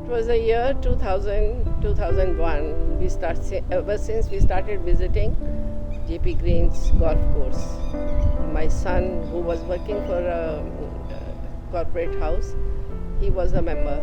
was the year 2000, 2001. Ever since we started visiting JP Green's golf course. My son, who was working for a corporate house, he was a member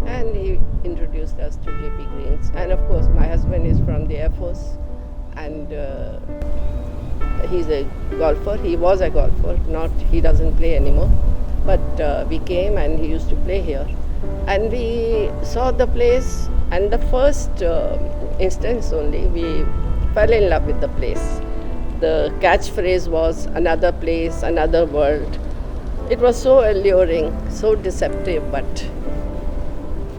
and he introduced us to JP Greens. And of course, my husband is from the Air Force and he's a golfer. He was a golfer, he doesn't play anymore. But we came and he used to play here. And we saw the place, and the first instance only, we fell in love with the place. The catchphrase was another place, another world. It was so alluring, so deceptive, but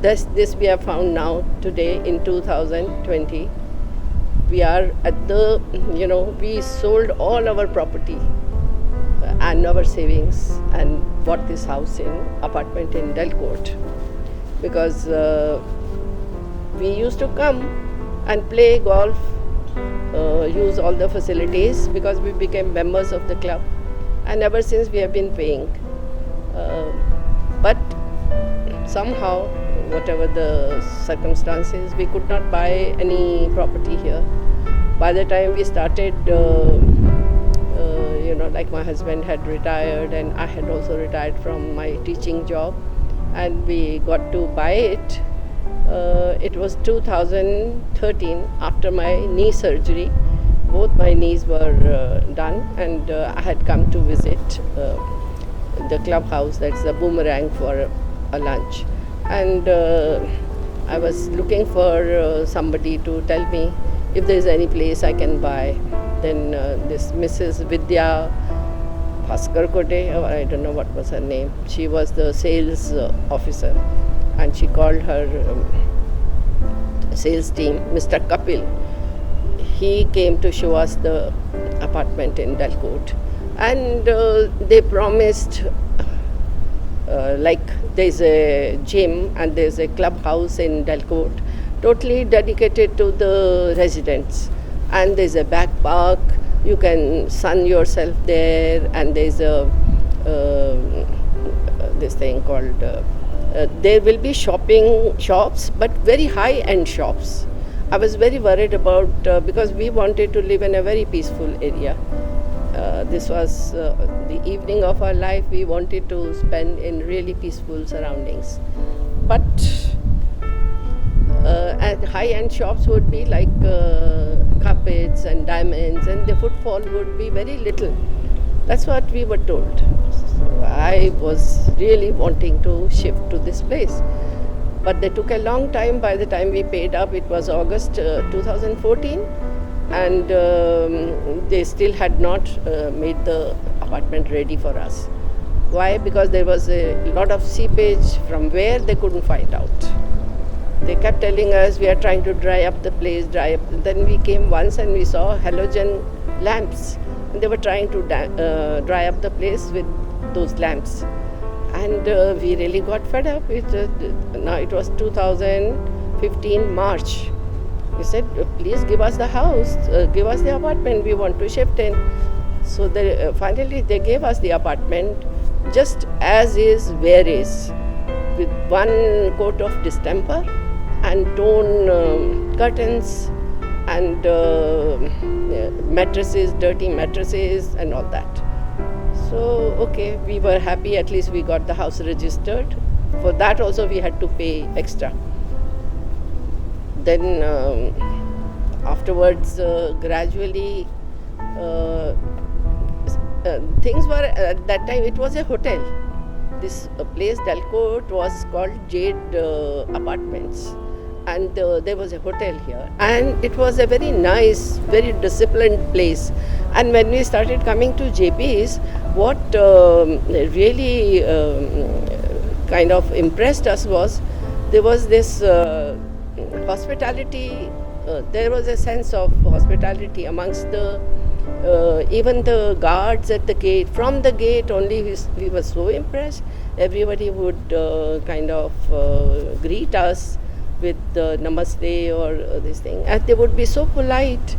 this we have found now today in 2020. We are at we sold all our property and our savings and bought this house apartment in Delcourt because we used to come and play golf, use all the facilities because we became members of the club, and ever since we have been paying. But somehow, whatever the circumstances, we could not buy any property here. By the time we started, like my husband had retired and I had also retired from my teaching job, and we got to buy it. It was 2013 after my knee surgery. Both my knees were done, and I had come to visit the clubhouse, that's the Boomerang, for a lunch. And I was looking for somebody to tell me if there is any place I can buy. Then this Mrs. Vidya Bhaskar Kote, I don't know what was her name, she was the sales officer, and she called her sales team, Mr. Kapil. He came to show us the apartment in Delcourt, and they promised like there's a gym and there's a clubhouse in Delcourt totally dedicated to the residents, and there's a back park, you can sun yourself there, and there's a this thing called there will be shops, but very high-end shops. I was very worried about because we wanted to live in a very peaceful area. This was the evening of our life. We wanted to spend in really peaceful surroundings. But and high-end shops would be like carpets and diamonds, and the footfall would be very little. That's what we were told. So I was really wanting to shift to this place. But they took a long time. By the time we paid up, it was August 2014, and they still had not made the apartment ready for us. Why? Because there was a lot of seepage from where they couldn't find out. They kept telling us we are trying to dry up the place, dry up. Then we came once and we saw halogen lamps, and they were trying to dry up the place with those lamps. And we really got fed up. Now it was 2015 March. We said, please give us the house, give us the apartment, we want to shift in. So finally they gave us the apartment just as is, where is, with one coat of distemper and torn curtains and mattresses, dirty mattresses and all that. So, okay, we were happy, at least we got the house registered. For that also we had to pay extra. Then afterwards, gradually, things were, at that time it was a hotel. This place, Delcourt, was called Jade Apartments. And there was a hotel here. And it was a very nice, very disciplined place. And when we started coming to JP's, what really kind of impressed us was there was this hospitality, there was a sense of hospitality amongst the even the guards at the gate. From the gate only we were so impressed. Everybody would kind of greet us with namaste or this thing, and they would be so polite.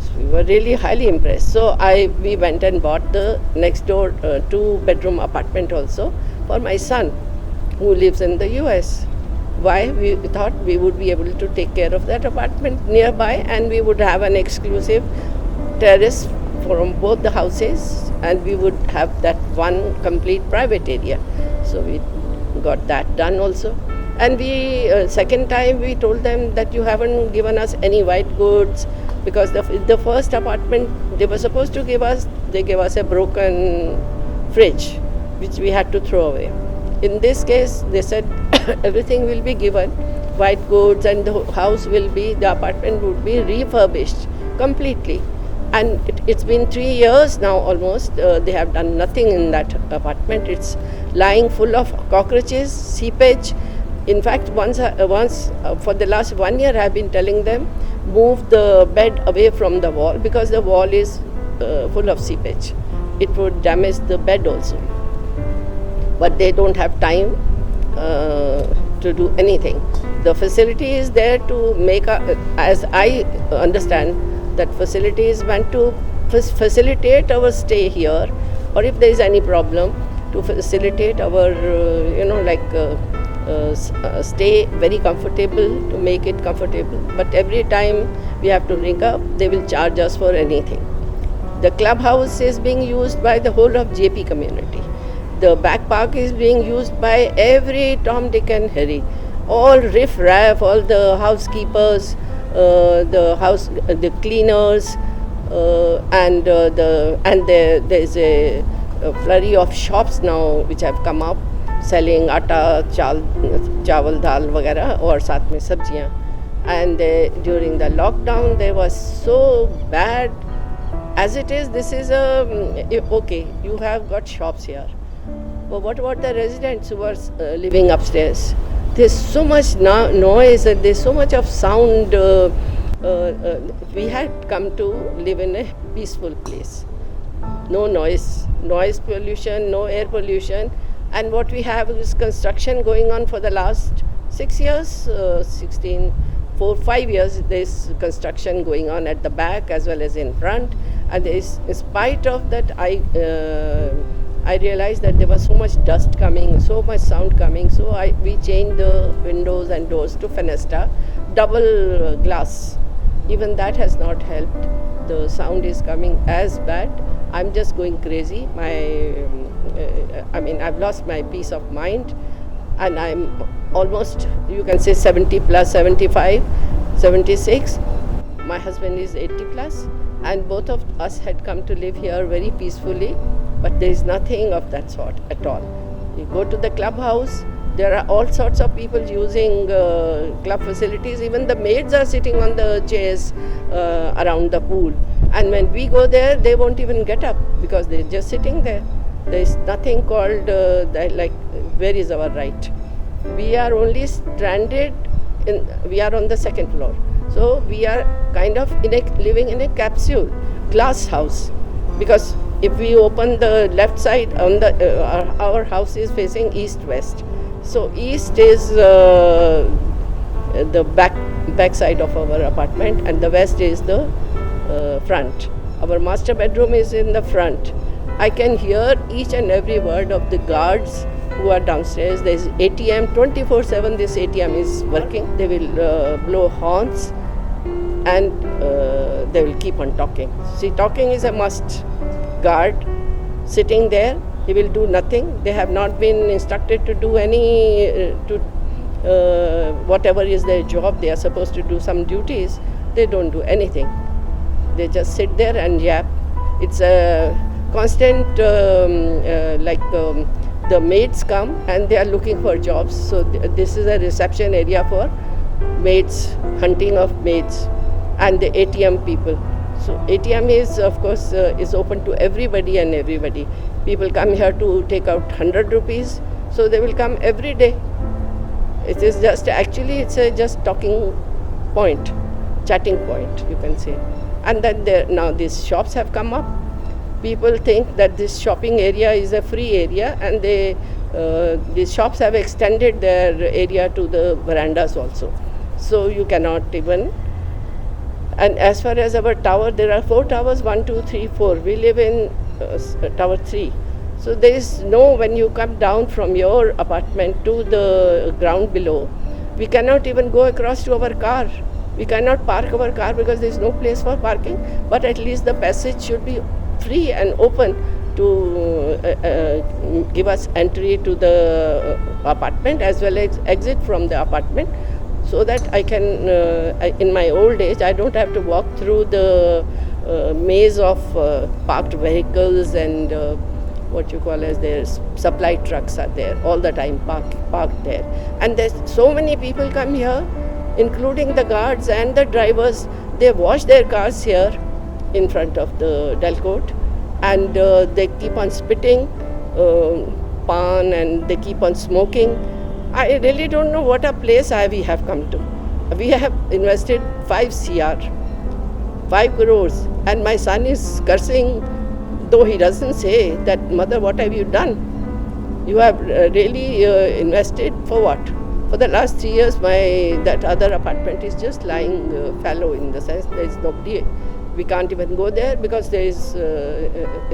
So we were really highly impressed. So we went and bought the next door 2-bedroom apartment also for my son who lives in the US. Why? We thought we would be able to take care of that apartment nearby, and we would have an exclusive terrace from both the houses, and we would have that one complete private area. So we got that done also. And we second time we told them that you haven't given us any white goods, because the first apartment they were supposed to give us, they gave us a broken fridge which we had to throw away. In this case they said everything will be given, white goods, and the apartment would be refurbished completely. And it's been 3 years now almost. They have done nothing in that apartment. It's lying full of cockroaches, seepage. In fact, once for the last 1 year, I have been telling them, move the bed away from the wall, because the wall is full of seepage. It would damage the bed also. But they don't have time to do anything. The facility is there to make, as I understand, that facility is meant to facilitate our stay here, or if there is any problem, to facilitate our, stay very comfortable, to make it comfortable. But every time we have to ring up, they will charge us for anything. The clubhouse is being used by the whole of JP community. The back park is being used by every Tom, Dick and Harry. All riff-raff, all the housekeepers, the cleaners, and there is a flurry of shops now which have come up selling atta, chawal, dal, वगैरह, और साथ में सब्जियाँ. And during the lockdown, there was so bad. As it is, this is okay. You have got shops here, but what about the residents who are living upstairs? There's so much noise, and there's so much of sound. We had come to live in a peaceful place. No noise pollution, no air pollution. And what we have is construction going on for the last 6 years, 5 years, there's construction going on at the back as well as in front. And in spite of that, I realized that there was so much dust coming, so much sound coming. So we changed the windows and doors to Fenesta, double glass. Even that has not helped. The sound is coming as bad. I'm just going crazy. I've lost my peace of mind, and I'm almost, you can say, 70 plus, 75, 76. My husband is 80 plus, and both of us had come to live here very peacefully, but there is nothing of that sort at all. You go to the clubhouse, there are all sorts of people using club facilities. Even the maids are sitting on the chairs around the pool. And when we go there, they won't even get up because they're just sitting there. There is nothing called where is our right? We are only stranded we are on the second floor. So we are kind of living in a capsule glass house, because if we open the left side, our house is facing east-west. So east is the back side of our apartment, and the west is the front. Our master bedroom is in the front. I can hear each and every word of the guards who are downstairs. There is ATM 24/7. This ATM is working. They will blow horns, and they will keep on talking. See, talking is a must. Guard sitting there, he will do nothing. They have not been instructed to do whatever is their job. They are supposed to do some duties. They don't do anything. They just sit there and yap. It's a constant, the maids come and they are looking for jobs. So this is a reception area for maids, hunting of maids, and the ATM people. So ATM is, of course, is open to everybody and everybody. People come here to take out 100 rupees, so they will come every day. It is just, actually, it's a just talking point, chatting point, you can say. And then now these shops have come up. People think that this shopping area is a free area, and these shops have extended their area to the verandas also. So you cannot even. And as far as our tower, there are 4 towers, 1, 2, 3, 4. We live in tower 3. So there is no, when you come down from your apartment to the ground below, We cannot even go across to our car. We cannot park our car because there is no place for parking. But at least the passage should be free and open to give us entry to the apartment as well as exit from the apartment, so that I can, in my old age, I don't have to walk through the maze of parked vehicles and what you call as their supply trucks are there all the time parked there. And there's so many people come here, including the guards and the drivers. They wash their cars here in front of the Delcourt, and they keep on spitting pan, and they keep on smoking. I really don't know what a place we have come to. We have invested 5 crores, and my son is cursing, though he doesn't say that, "Mother, what have you done? You have really invested for what?" For the last 3 years, that other apartment is just lying fallow, in the sense there is nobody. We can't even go there because there is,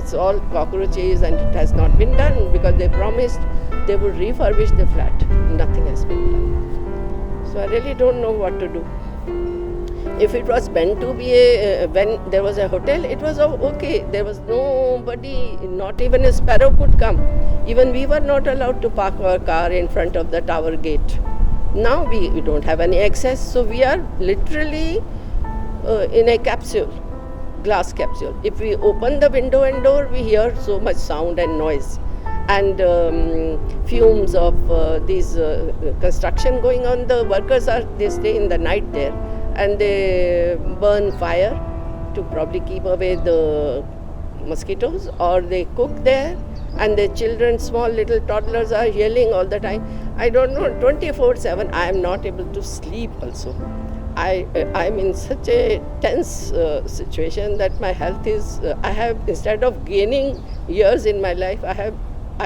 it's all cockroaches, and it has not been done because they promised they would refurbish the flat. Nothing has been done. So I really don't know what to do. If it was meant to be when there was a hotel, it was okay. There was nobody, not even a sparrow could come. Even we were not allowed to park our car in front of the tower gate. Now we don't have any access, so we are literally in a capsule, glass capsule. If we open the window and door, we hear so much sound and noise, and fumes of these construction going on. The workers they stay in the night there, and they burn fire to probably keep away the mosquitoes, or they cook there, and the children, small little toddlers, are yelling all the time. I don't know, 24/7. I am not able to sleep also. I'm in such a tense situation that my health is, I have, instead of gaining years in my life,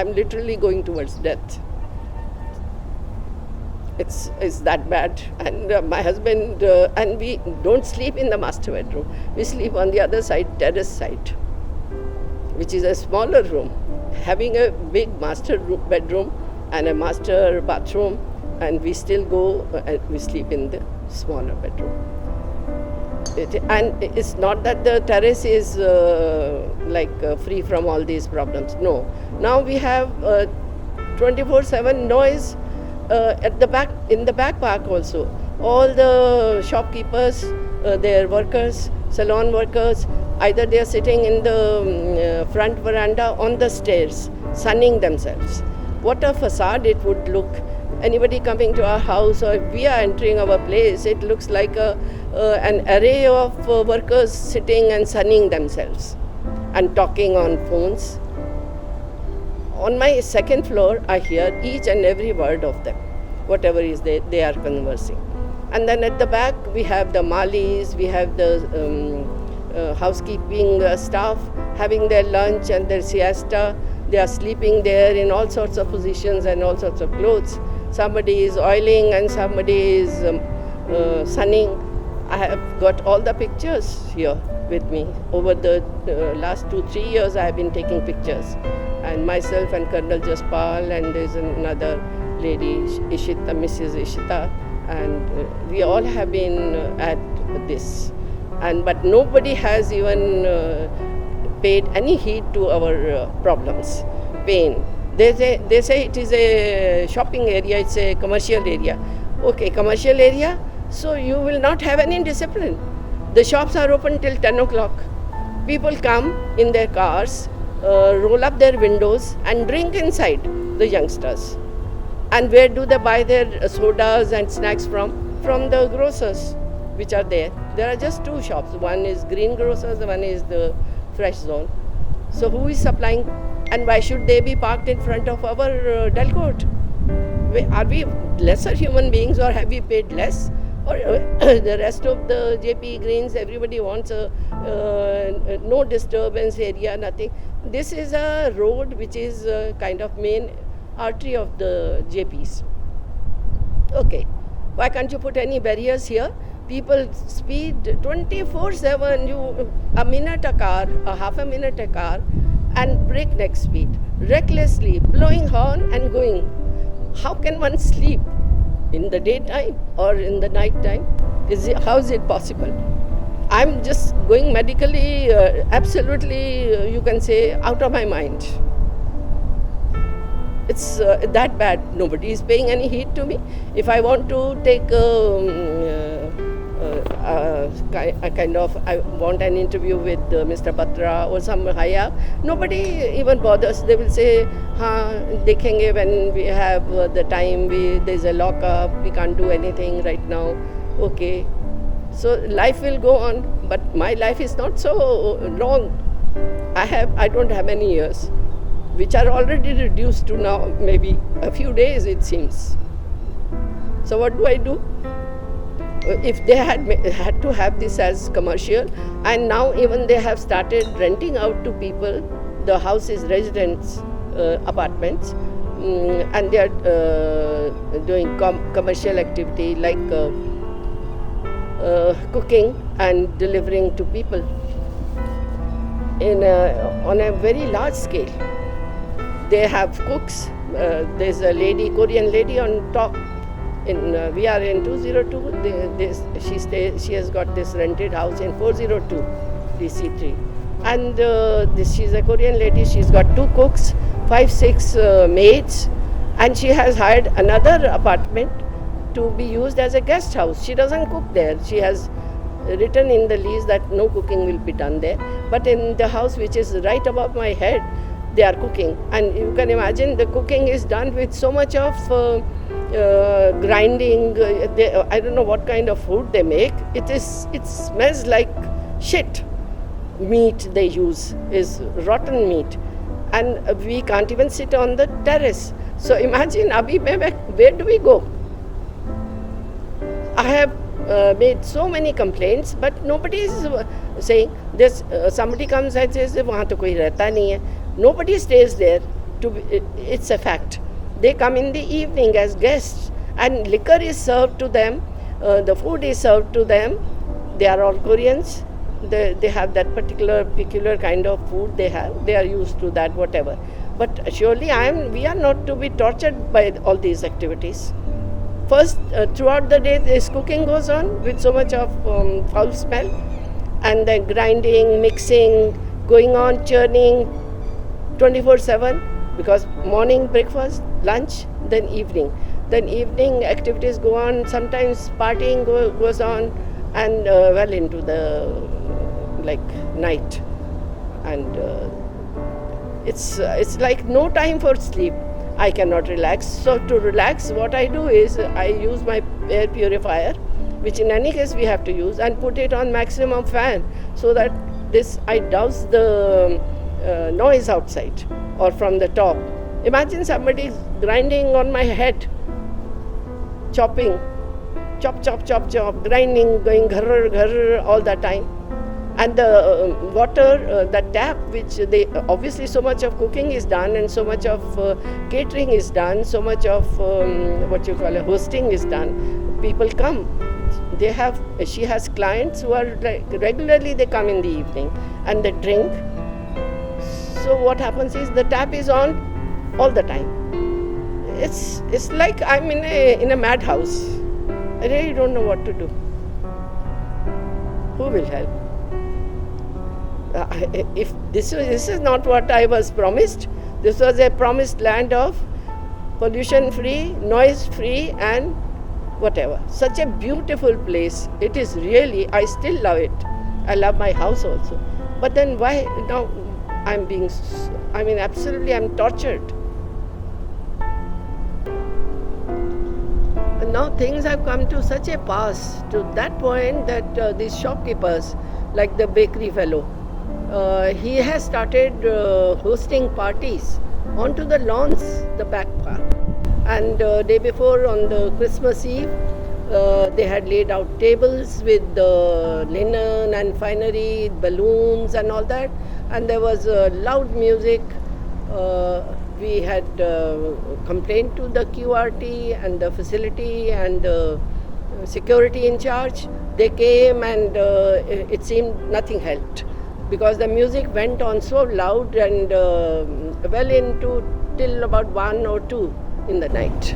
I'm literally going towards death. It's that bad. And my husband, and we don't sleep in the master bedroom. We sleep on the other side, terrace side, which is a smaller room, having a big master bedroom and a master bathroom, and we still go and we sleep in the smaller bedroom. And it's not that the terrace is free from all these problems. No. Now we have 24/7 noise at the back, in the back park also. All the shopkeepers, their workers, salon workers, either they are sitting in the front veranda on the stairs, sunning themselves. What a facade it would look. Anybody coming to our house, or if we are entering our place, it looks like an array of workers sitting and sunning themselves and talking on phones. On my second floor, I hear each and every word of them, whatever is they are conversing. And then at the back, we have the malis, we have the housekeeping staff having their lunch and their siesta. They are sleeping there in all sorts of positions and all sorts of clothes. Somebody is oiling and somebody is sunning. I have got all the pictures here with me. Over the last 2-3 years, I have been taking pictures. And myself and Colonel Jaspal, and there's another lady, Ishita, Mrs. Ishita, and we all have been at this. But nobody has even paid any heed to our problems, pain. They say it is a shopping area, it's a commercial area. Okay, commercial area, so you will not have any discipline. The shops are open till 10 o'clock. People come in their cars, roll up their windows and drink inside, the youngsters. And where do they buy their sodas and snacks from? From the grocers, which are there. There are just 2 shops. One is Green Grocers, one is the Fresh Zone. So who is supplying? And why should they be parked in front of our Delcourt? Are we lesser human beings, or have we paid less? Or the rest of the JP Greens, everybody wants a no disturbance area, nothing. This is a road which is kind of main artery of the JPs. Okay, why can't you put any barriers here? People speed 24/7, a minute a car, a half a minute a car, and breakneck speed, recklessly blowing horn and going. How can one sleep? in the daytime or in the night time? How is it possible? I'm just going medically, absolutely, you can say, out of my mind. It's that bad. Nobody is paying any heed to me. If I want to take a kind of, I want an interview with Mr. Batra or some higher, nobody even bothers. They will say, dekhenge when we have the time, there's a lockup, we can't do anything right now. Okay. So life will go on, but my life is not so long. I don't have many years, which are already reduced to now maybe a few days, it seems. So what do I do? If they had to have this as commercial, and now even they have started renting out to people, the houses, residents, apartments, and they are doing commercial activity like cooking and delivering to people on a very large scale. They have cooks. There's a lady, Korean lady on top. We are in 202. She has got this rented house in 402 DC3, and she's a Korean lady. She's got 2 cooks, 5-6 maids, and she has hired another apartment to be used as a guest house. She doesn't cook there. She has written in the lease that no cooking will be done there. But in the house which is right above my head, they are cooking. And you can imagine the cooking is done with so much of grinding. I don't know what kind of food they make. It smells like shit. Meat they use is rotten meat. And we can't even sit on the terrace. So imagine, where do we go? I have made so many complaints, but nobody is saying this. Somebody comes and says, "Wahan to koi rehta nahi hai." Nobody stays there. It's a fact. They come in the evening as guests, and liquor is served to them. The food is served to them. They are all Koreans. They have that peculiar kind of food they have. They are used to that, whatever. But surely we are not to be tortured by all these activities. First, throughout the day, this cooking goes on with so much of foul smell, and then grinding, mixing, going on, churning 24/7, because morning breakfast, lunch, then evening. Then evening activities go on, sometimes partying goes on, and well into the night. And it's like no time for sleep. I cannot relax. So to relax, what I do is I use my air purifier, which in any case we have to use, and put it on maximum fan, so that I douse the noise outside or from the top. Imagine somebody grinding on my head, chopping, chop, chop, chop, chop, grinding, going ghar, ghar all the time. And the water, the tap, which obviously so much of cooking is done, and so much of catering is done, so much of hosting is done. People come. She has clients who are regularly, they come in the evening and they drink. So what happens is the tap is on all the time. It's like I'm in a madhouse. I really don't know what to do. Who will help? If this is not what I was promised. This was a promised land of pollution-free, noise-free, and whatever. Such a beautiful place. It is really, I still love it. I love my house also. But then why now I'm tortured. And now things have come to such a pass, to that point that these shopkeepers, like the bakery fellow, he has started hosting parties onto the lawns, the back park. And day before, on the Christmas Eve, they had laid out tables with linen and finery, balloons and all that. And there was loud music. We had complained to the QRT and the facility and the security in charge. They came, and it seemed nothing helped, because the music went on so loud and well into till about 1 or 2 in the night.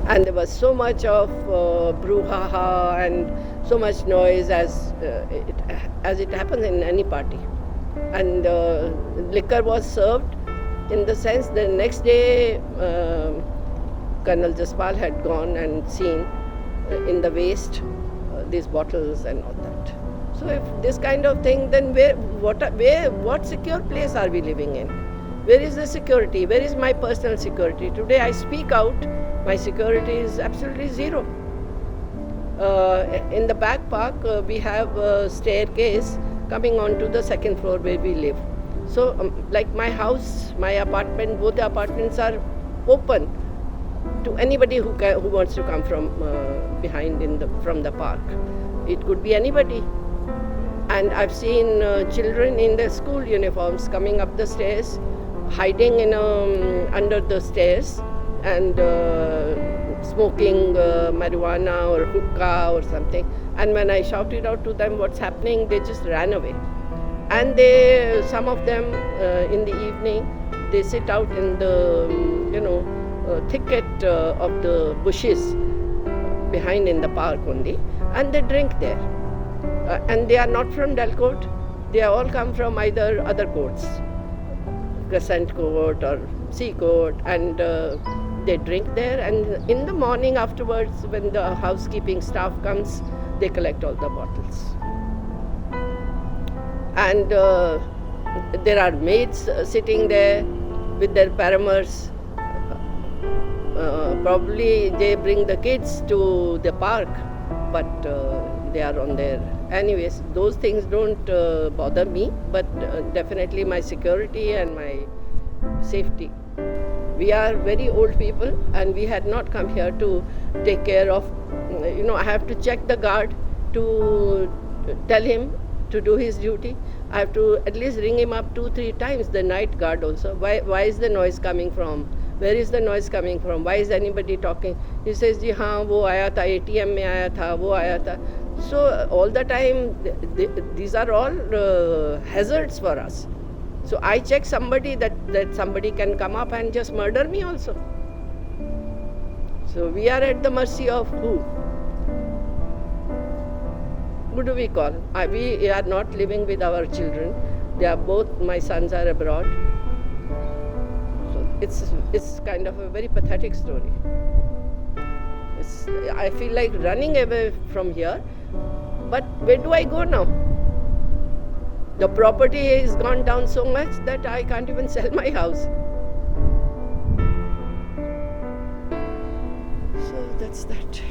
and there was so much of brouhaha and so much noise as it happens in any party. And liquor was served in the sense the next day Colonel Jaspal had gone and seen in the waste these bottles and all that. So if this kind of thing, then what secure place are we living in? Where is the security? Where is my personal security? Today I speak out, my security is absolutely zero. In the back park, we have a staircase coming onto the second floor where we live. So like my house, my apartment, both the apartments are open to anybody who wants to come from behind from the park. It could be anybody. And I've seen children in their school uniforms coming up the stairs, hiding in under the stairs and smoking marijuana or hookah or something. And when I shouted out to them what's happening, they just ran away. And some of them in the evening, they sit out in the thicket of the bushes behind in the park only, and they drink there. And they are not from Delcourt. They all come from either other courts, Crescent Court or Sea Court, and they drink there. And in the morning afterwards, when the housekeeping staff comes, they collect all the bottles. And there are maids sitting there with their paramours. Probably they bring the kids to the park, but they are on their... Anyways, those things don't bother me, but definitely my security and my safety. We are very old people and we had not come here to take care of, I have to check the guard to tell him to do his duty. I have to at least ring him up 2-3 times, the night guard also. Why is the noise coming from? Where is the noise coming from? Why is anybody talking? He says, ji haan, wo aaya tha, ATM mein aaya tha, wo aaya tha. So all the time, these are all hazards for us. So I check somebody that somebody can come up and just murder me also. So we are at the mercy of who? Who do we call? We are not living with our children. They are both, my sons are abroad. So it's kind of a very pathetic story. I feel like running away from here, but where do I go now? The property has gone down so much that I can't even sell my house. So that's that.